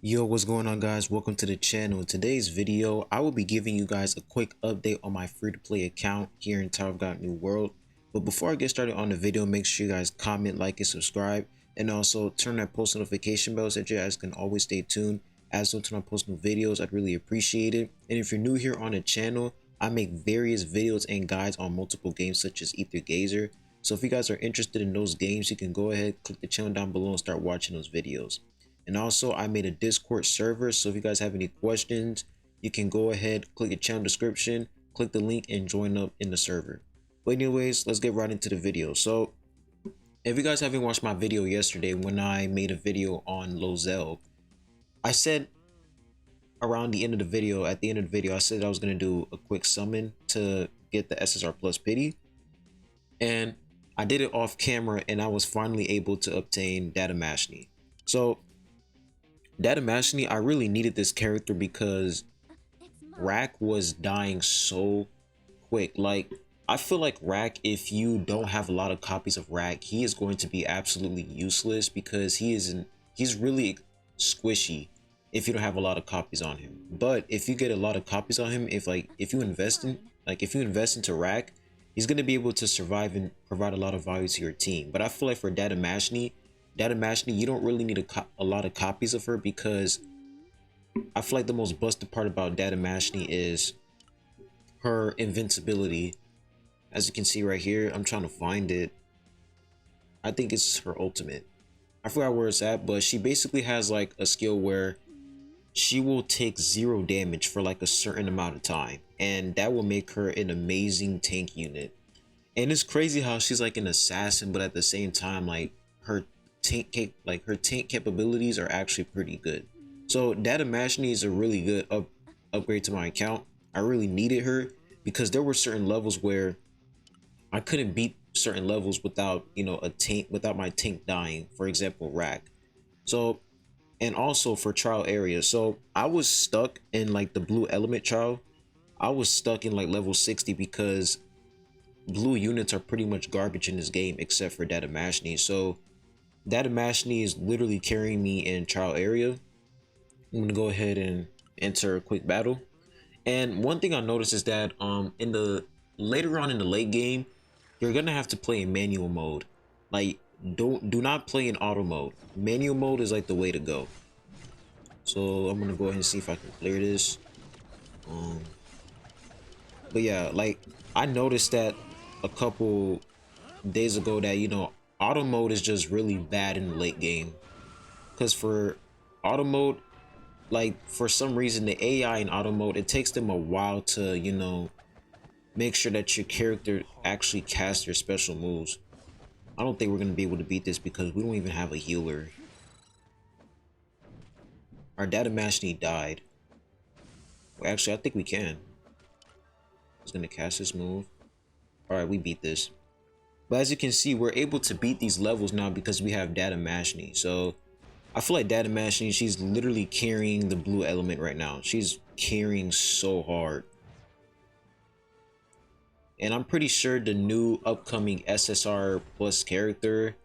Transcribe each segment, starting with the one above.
Yo, what's going on, guys? Welcome to the channel. In today's video, I will be giving you guys a quick update on my free-to-play account here in Tower of God New World. But before I get started on the video, make sure you guys comment, like, and subscribe, and also turn that post notification bell so that you guys can always stay tuned as soon as I post new videos. I'd really appreciate it. And if you're new here on the channel, I make various videos and guides on multiple games such as Ether Gazer. So if you guys are interested in those games, you can go ahead, click the channel down below and start watching those videos. And also, I made a Discord server, so if you guys have any questions, you can go ahead, click the channel description, click the link, and join up in the server. But anyways, let's get right into the video. So if you guys haven't watched my video yesterday when I made a video on Lozelle, I said around the end of the video, at the end of the video, I said I was going to do a quick summon to get the SSR plus pity. And I did it off camera, and I was finally able to obtain Data Mashni. So Data Mashni, I really needed this character because Rack was dying so quick. Like, I feel like Rack, if you don't have a lot of copies of Rack, he is going to be absolutely useless because he's really squishy if you don't have a lot of copies on him. But if you get a lot of copies on him, if you invest into Rack, he's going to be able to survive and provide a lot of value to your team. But I feel like for Data Mashni, you don't really need a lot of copies of her, because I feel like the most busted part about Data Mashni is her invincibility. As you can see right here, I'm trying to find it. I think it's her ultimate. I forgot where it's at, but she basically has like a skill where she will take 0 damage for like a certain amount of time, and that will make her an amazing tank unit. And it's crazy how she's like an assassin, but at the same time, like her tank capabilities are actually pretty good. So Data Mashni is a really good upgrade to my account. I really needed her because there were certain levels where I couldn't beat certain levels without, without my tank dying, for example Rack. So, and also for trial area, so I was stuck in like the blue element trial. I was stuck in like level 60 because blue units are pretty much garbage in this game except for Data Mashni. So Data Mashni is literally carrying me in trial area. I'm gonna go ahead and enter a quick battle. And one thing I noticed is that later on in the late game, you're gonna have to play in manual mode. Like, do not play in auto mode. Manual mode is like the way to go. So I'm gonna go ahead and see if I can clear this. But yeah, like I noticed that a couple days ago that auto mode is just really bad in the late game, because for auto mode, like for some reason the AI in auto mode, it takes them a while to make sure that your character actually casts your special moves. I don't think we're gonna be able to beat this because we don't even have a healer. Our Data Mashni died. Well, actually, I think we can. He's gonna cast this move. All right, we beat this. But as you can see, we're able to beat these levels now because we have Data Mashni. So I feel like Data Mashni, she's literally carrying the blue element right now. She's carrying so hard. And I'm pretty sure the new upcoming SSR plus character,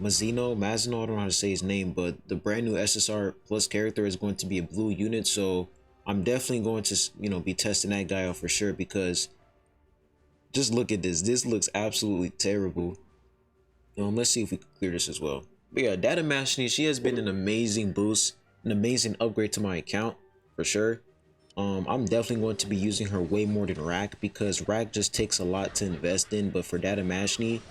Mazino, I don't know how to say his name, but the brand new SSR plus character is going to be a blue unit. So I'm definitely going to, be testing that guy out for sure, because just look at this. This looks absolutely terrible. Let's see if we can clear this as well. But yeah, Data Mashni, she has been an amazing boost, an amazing upgrade to my account for sure. I'm definitely going to be using her way more than Rack, because Rack just takes a lot to invest in. But for Data Mashni,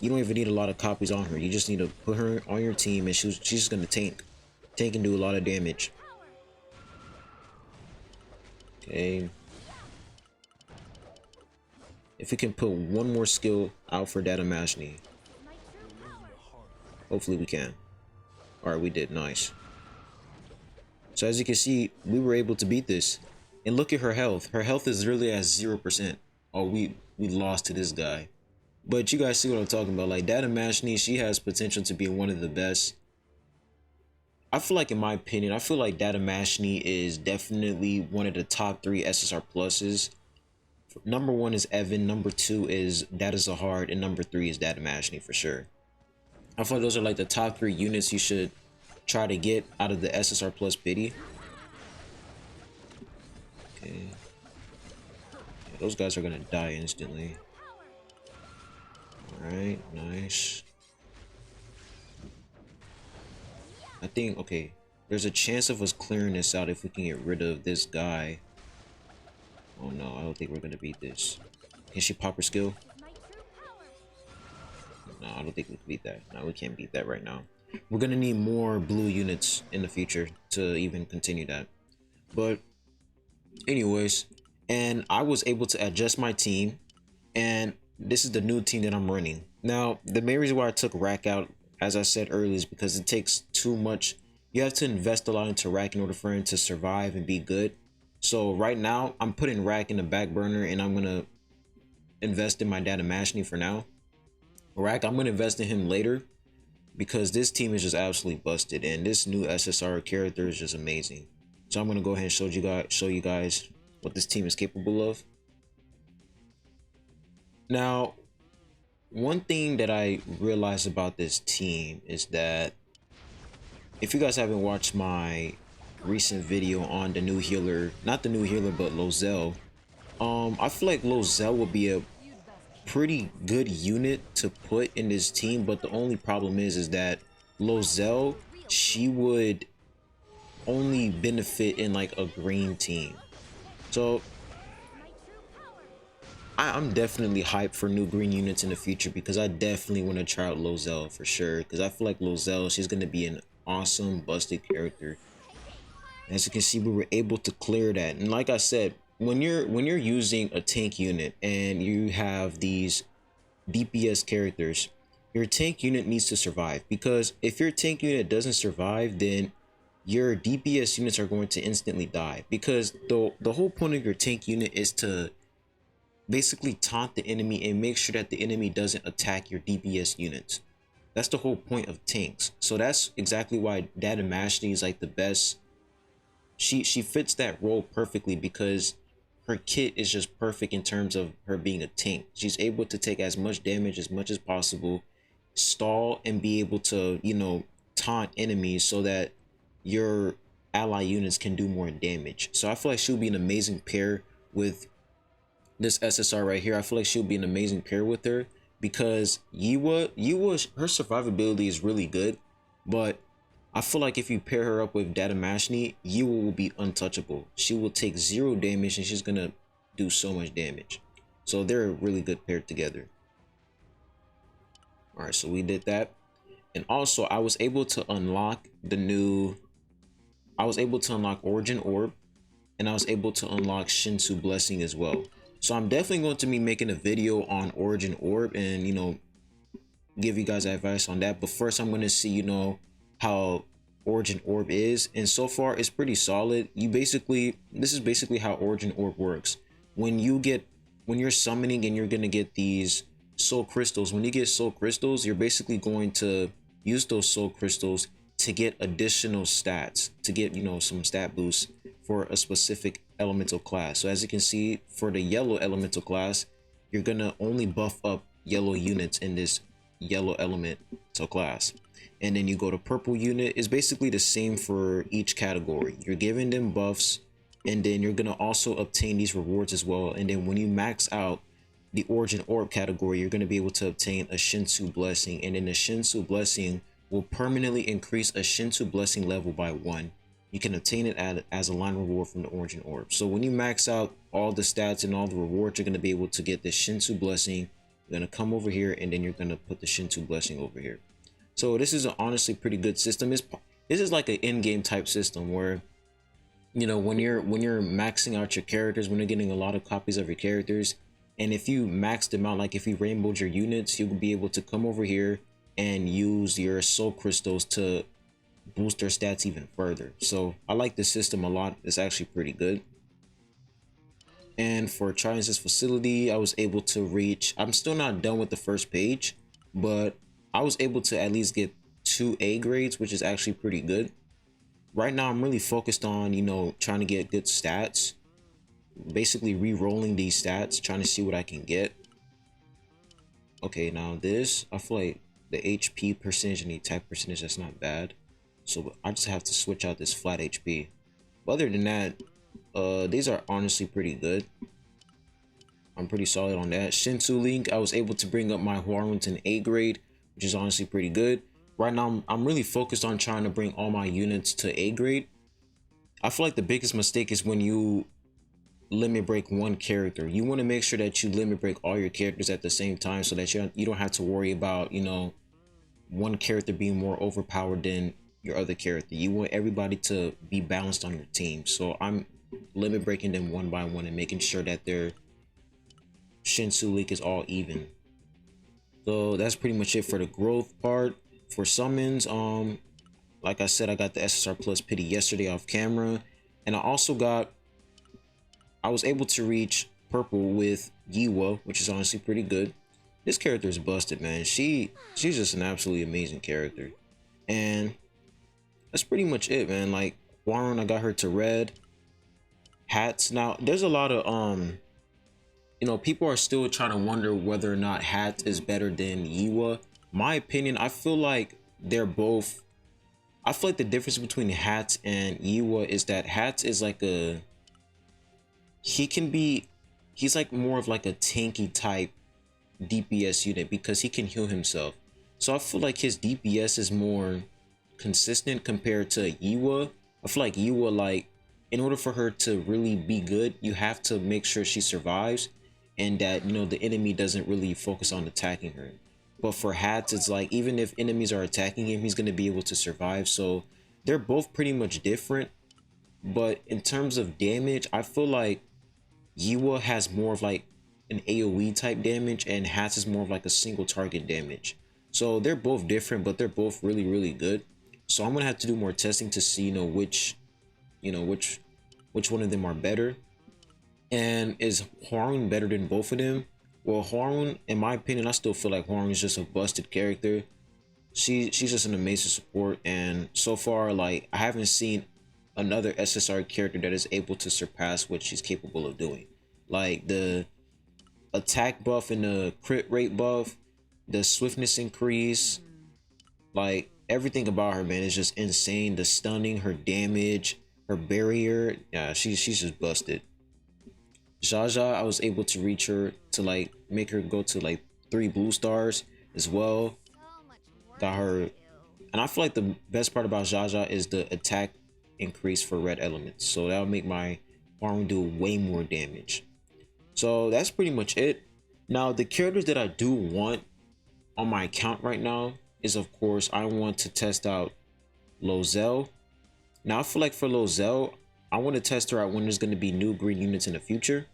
you don't even need a lot of copies on her. You just need to put her on your team, and she's just gonna tank and do a lot of damage. Okay. If we can put one more skill out for Data Mashni. Hopefully we can. Alright, we did. Nice. So as you can see, we were able to beat this. And look at her health. Her health is really at 0%. Oh, we lost to this guy. But you guys see what I'm talking about. Like, Data Mashni, she has potential to be one of the best. I feel like, in my opinion, I feel like Data Mashni is definitely one of the top 3 SSR pluses. Number 1 is Evan, number 2 is Data Zahard, and number 3 is Data Mashni for sure. I feel like those are like the top 3 units you should try to get out of the SSR plus pity. Okay. Yeah, those guys are gonna die instantly. Alright, nice. I think, okay, there's a chance of us clearing this out if we can get rid of this guy. Oh no, I don't think we're gonna beat this. Can she pop her skill? No, I don't think we can beat that. No, we can't beat that right now. We're gonna need more blue units in the future to even continue that. But anyways, and I was able to adjust my team, and this is the new team that I'm running. Now, the main reason why I took Rack out, as I said earlier, is because it takes too much. You have to invest a lot into Rack in order for him to survive and be good. So right now, I'm putting Rack in the back burner, and I'm gonna invest in my dad and Mashni for now. Rack, I'm gonna invest in him later because this team is just absolutely busted, and this new SSR character is just amazing. So I'm gonna go ahead and show you guys what this team is capable of. Now, one thing that I realized about this team is that if you guys haven't watched my recent video on the new healer, not the new healer, but Lozelle, I feel like Lozelle would be a pretty good unit to put in this team, but the only problem is that Lozelle, she would only benefit in like a green team. So I'm definitely hyped for new green units in the future because I definitely want to try out Lozelle for sure, because I feel like Lozelle, she's going to be an awesome busted character. As you can see, we were able to clear that. And like I said, when you're using a tank unit and you have these DPS characters, your tank unit needs to survive, because if your tank unit doesn't survive, then your DPS units are going to instantly die, because the whole point of your tank unit is to basically taunt the enemy and make sure that the enemy doesn't attack your DPS units. That's the whole point of tanks. So that's exactly why Dada Mashni is like the best. She fits that role perfectly because her kit is just perfect in terms of her being a tank. She's able to take as much damage as much as possible, stall, and be able to, you know, taunt enemies so that your ally units can do more damage. So I feel like she'll be an amazing pair with this SSR right here. I feel like she'll be an amazing pair with her because Yiwa, her survivability is really good, but I feel like if you pair her up with Dada Mashni, Yiwa will be untouchable. She will take 0 damage and she's gonna do so much damage. So they're a really good pair together. All right, so we did that. And also I was able to unlock Origin Orb, and I was able to unlock Shinsu Blessing as well. So I'm definitely going to be making a video on Origin Orb and, you know, give you guys advice on that. But first I'm going to see, you know, how Origin Orb is, and so far it's pretty solid. This is basically how Origin Orb works. When you're summoning and you're going to get these soul crystals, when you get soul crystals, you're basically going to use those soul crystals to get additional stats, to get, you know, some stat boosts for a specific elemental class. So as you can see, for the yellow elemental class, you're gonna only buff up yellow units in this yellow elemental class. And then you go to purple unit, is basically the same for each category. You're giving them buffs, and then you're gonna also obtain these rewards as well. And then when you max out the Origin Orb category, you're gonna be able to obtain a Shinsu Blessing, and then the Shinsu Blessing will permanently increase a Shinsu Blessing level by 1. You can obtain it as a line reward from the Origin Orb. So when you max out all the stats and all the rewards, you're going to be able to get the Shinsu Blessing. You're going to come over here, and then you're going to put the Shinsu Blessing over here. So this is an honestly pretty good system. This is like an in-game type system where, you know, when you're maxing out your characters, when you're getting a lot of copies of your characters, and if you max them out, like if you rainbowed your units, you'll be able to come over here and use your soul crystals to boost their stats even further. So I like this system a lot. It's actually pretty good. And for Triumph's facility, I was able to reach, I'm still not done with the first page, but I was able to at least get 2 A grades, which is actually pretty good. Right now I'm really focused on, you know, trying to get good stats, basically re-rolling these stats, trying to see what I can get. Okay, now this, I feel like the HP percentage and the attack percentage, that's not bad. So I just have to switch out this flat HP. But other than that, these are honestly pretty good. I'm pretty solid on that. Shinsu Link, I was able to bring up my Huarun to an A grade, which is honestly pretty good. Right now, I'm really focused on trying to bring all my units to A grade. I feel like the biggest mistake is when you limit break one character. You want to make sure that you limit break all your characters at the same time so that you don't have to worry about, you know, one character being more overpowered than your other character. You want everybody to be balanced on your team. So I'm limit breaking them one by one and making sure that their Shinsu League is all even. So that's pretty much it for the growth part. For summons, like I said, I got the SSR plus pity yesterday off camera, and I was able to reach purple with Yiwa, which is honestly pretty good. This character is busted, man. She's just an absolutely amazing character, and that's pretty much it, man. Like Warren, I got her to red. Hats. Now there's a lot of you know, people are still trying to wonder whether or not Hats is better than Yiwa. My opinion, I feel like they're both. I feel like the difference between Hats and Yiwa is that Hats is like he's like more of like a tanky type DPS unit because he can heal himself. So I feel like his DPS is more consistent compared to Yiwa. I feel like Yiwa, like, in order for her to really be good, you have to make sure she survives and that, you know, the enemy doesn't really focus on attacking her. But for Hats, it's like even if enemies are attacking him, he's going to be able to survive. So they're both pretty much different. But in terms of damage, I feel like Yiwa has more of like an AoE type damage and Hats is more of like a single target damage. So they're both different, but they're both really, really good. So I'm gonna have to do more testing to see, which one of them are better. And is Harun better than both of them? Well, Harun, in my opinion, I still feel like Harun is just a busted character. She's just an amazing support, and so far, like, I haven't seen another SSR character that is able to surpass what she's capable of doing. Like the attack buff and the crit rate buff, the swiftness increase, like everything about her, man, is just insane. The stunning, her damage, her barrier, yeah, she's just busted. Jaja, I was able to reach her to like make her go to like 3 blue stars as well. Got her, and I feel like the best part about Jaja is the attack increase for red elements. So that'll make my farm do way more damage. So that's pretty much it. Now the characters that I do want on my account right now is, of course, I want to test out Lozelle. Now I feel like for Lozelle, I want to test her out when there's going to be new green units in the future,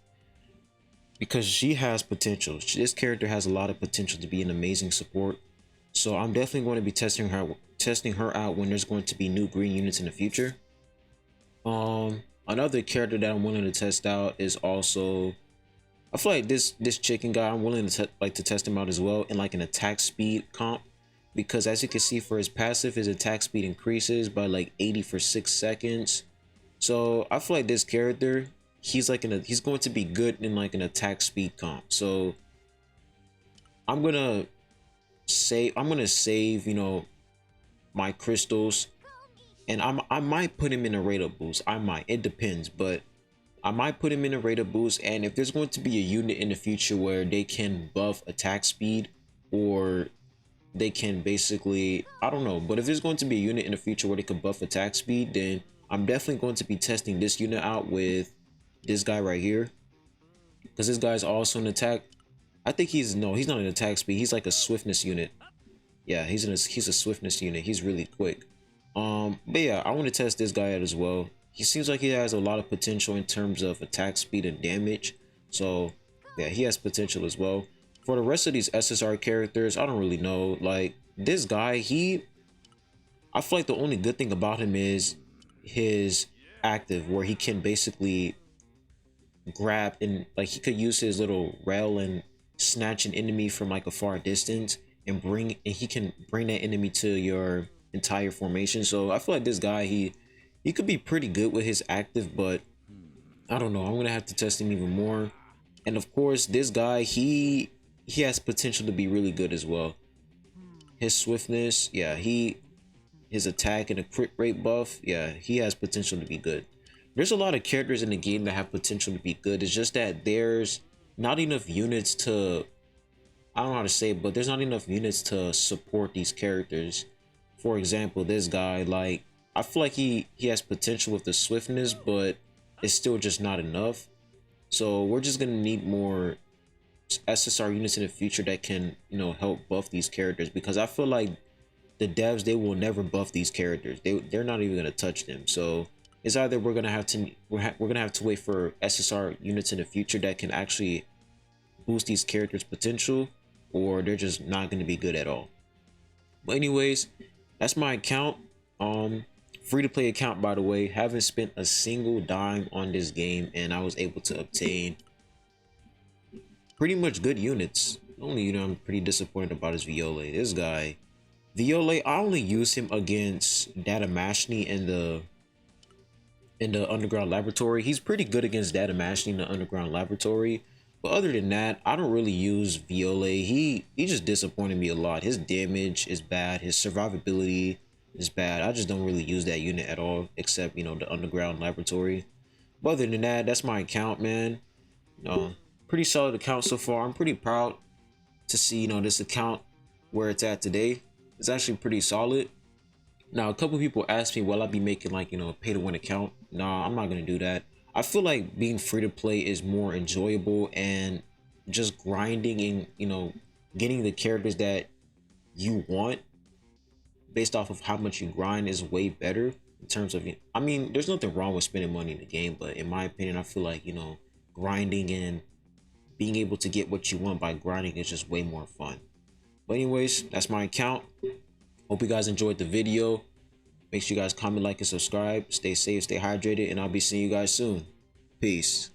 because she has potential. This character has a lot of potential to be an amazing support. So I'm definitely going to be testing her out when there's going to be new green units in the future. Another character that I'm willing to test out is also, I feel like this chicken guy, I'm willing to test him out as well in like an attack speed comp, because as you can see for his passive, his attack speed increases by like 80 for 6 seconds. So I feel like this character, he's going to be good in like an attack speed comp. So I'm gonna save, my crystals, and I might put him in a rate up boost. I might, it depends, but I might put him in a rate up boost. And if there's going to be a unit in the future where they can buff attack speed, or they can basically, I don't know, but if there's going to be a unit in the future where they can buff attack speed, then I'm definitely going to be testing this unit out with this guy right here, because this guy's also an attack. I think he's not an attack speed. He's like a swiftness unit. Yeah, he's a swiftness unit. He's really quick. But yeah, I want to test this guy out as well. He seems like he has a lot of potential in terms of attack speed and damage. So yeah, he has potential as well. For the rest of these SSR characters, I don't really know. Like this guy, I feel like the only good thing about him is his active, where he can basically grab and like he could use his little rail and snatch an enemy from like a far distance and he can bring that enemy to your entire formation. So I feel like this guy, he could be pretty good with his active, but I don't know, I'm gonna have to test him even more. And of course this guy, he has potential to be really good as well. His swiftness, yeah, his attack and a crit rate buff, yeah, he has potential to be good. There's a lot of characters in the game that have potential to be good. It's just that there's not enough units to, I don't know how to say it, but there's not enough units to support these characters. For example, this guy, like, I feel like he has potential with the swiftness, but it's still just not enough. So we're just gonna need more SSR units in the future that can, you know, help buff these characters, because I feel like the devs, they will never buff these characters. They're not even gonna touch them. So it's either we're gonna have to wait for SSR units in the future that can actually boost these characters' potential, or they're just not gonna be good at all. But anyways, that's my account. Free to play account, by the way. Haven't spent a single dime on this game, and I was able to obtain pretty much good units. Only, you know, I'm pretty disappointed about his Viola. This guy, Viola, I only use him against Data Mashni in the underground laboratory. He's pretty good against Data Mashni in the underground laboratory. But other than that, I don't really use Viola. He just disappointed me a lot. His damage is bad. His survivability is bad. I just don't really use that unit at all, except, you know, the underground laboratory. But other than that, that's my account, man. Pretty solid account so far. I'm pretty proud to see, you know, this account where it's at today. It's actually pretty solid. Now, a couple people asked me, will I be making, like, you know, a pay to win account? Nah, I'm not gonna do that. I feel like being free to play is more enjoyable, and just grinding and, you know, getting the characters that you want based off of how much you grind is way better in terms of, I mean, there's nothing wrong with spending money in the game, but in my opinion, I feel like, you know, grinding and being able to get what you want by grinding is just way more fun. But anyways, that's my account. Hope you guys enjoyed the video. Make sure you guys comment, like, and subscribe. Stay safe, stay hydrated, and I'll be seeing you guys soon. Peace.